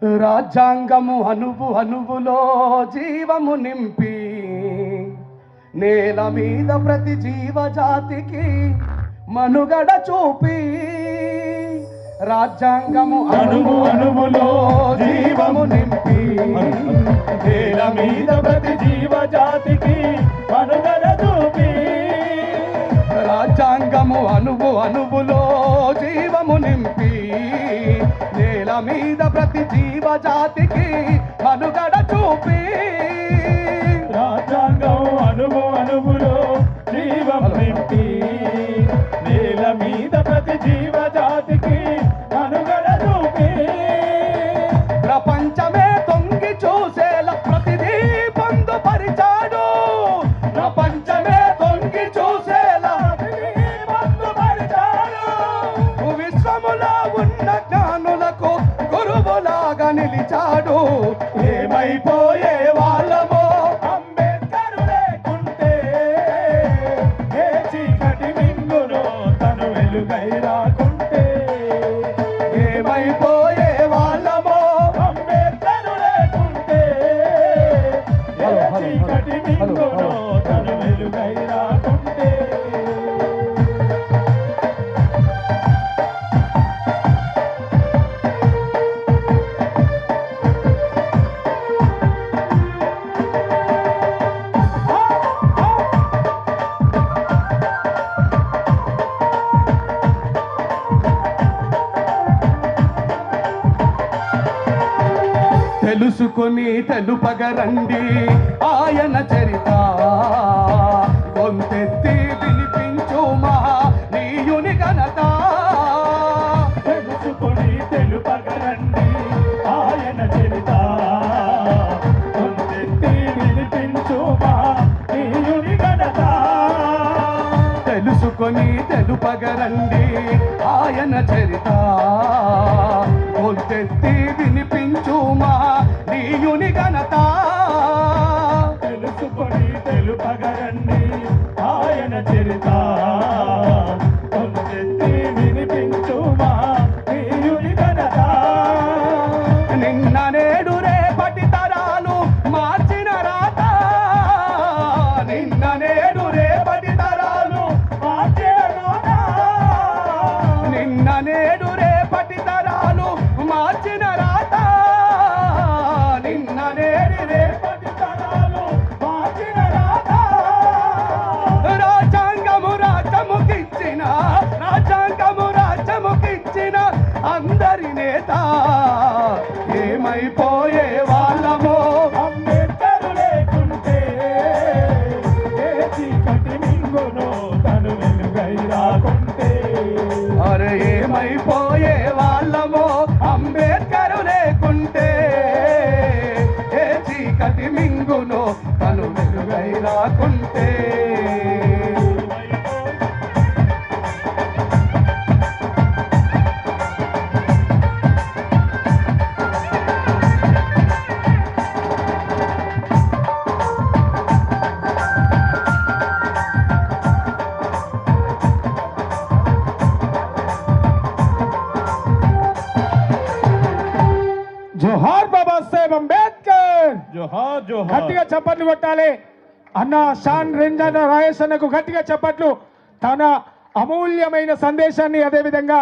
రాజ్యాంగము అణువు అణువులో జీవము నింపి నేల మీద ప్రతి జీవజాతికి మనుగడ చూపి రాజ్యాంగము అణువు అణువులో జీవము నింపి నేల మీద ప్రతి జీవజాతికి మనుగడ చూపి రాజ్యాంగము అణువు అణువులో జీవము నింపి నేల మీద ప్రతి జీవజాతికి మనుగడ చూపి రాజ్యాంగం అణువు అణువులో జీవం నింపి నేల మీద ప్రతి జీవజాతికి మనుగడ చూపి ప్రపంచమే తొంగి చూసేలా ప్రతిదీ పొందుపరిచాడు. ప్రపంచమే తొంగి చూసేలా పొందుపరిచాడు. విశ్వములో ఉన్న జ్ఞానులకు గురువులాగా నిలిచాడు. ఏమైపోయే వాళ్ళమో అంబేద్కర్ లేకుంటే ఏ చీకటి మింగులో తను వెలుగై రాకుంటే ఏమైపోయే వాళ్ళమో అంబేద్కర్ లేకుంటే ఏ చీకటి మింగులో తను వెలుగై రాకుంటే తెలుసుకొని తెలుపగరండి ఆయన చరిత. గొంతెత్తి వినిపించు మహనీయుని ఘనత. తెలుసుకొని తెలుపగరండి ఆయన చరిత. గొంతెత్తి వినిపించు మహనీయుని ఘనత. తెలుసుకొని తెలుపగరండి ఆయన చరిత. గొంతెత్తి వినిపించు మహనీయుని ఘనత. తెలుసుకొని తెలుపగరండి ఆయన చరిత. గొంతెత్తి వినిపించు మహనీయుని ఘనత. నిన్న నేడు రేపటి తరాలు మార్చిన రాత. నిన్న నేడు రేపటి తరాలు మార్చిన రాత. నిన్న నేడు రేపటి తరాలు మార్చిన రాత. నిన్న నేడు రేపటి తరాలు మార్చిన రాత. రాజ్యాంగము రాజ్యముకిచ్చిన రాజ్యాంగము రాజ్యముకిచ్చిన అందరి నేత. ఏమైపోయే వాళ్ళమో అంబేద్కర్ లేకుంటే ఏ చీకటి మింగునో తను వెలుగై రాకుంటే అరే ఏమైపోయే వాళ్ళమో అంబేద్కర్ లేకుంటే ఏ చీకటి మింగునో తను వెలుగై రాకుంటే. జోహార్ బాబాసాహెబ్ అంబేద్కర్. జోహార్ జోహార్. గట్టిగా చప్పట్లు కొట్టాలి అన్న. షాన్ రంజన్ రాయేష్ అన్నకు గట్టిగా చప్పట్లు. తన అమూల్యమైన సందేశాన్ని అదేవిధంగా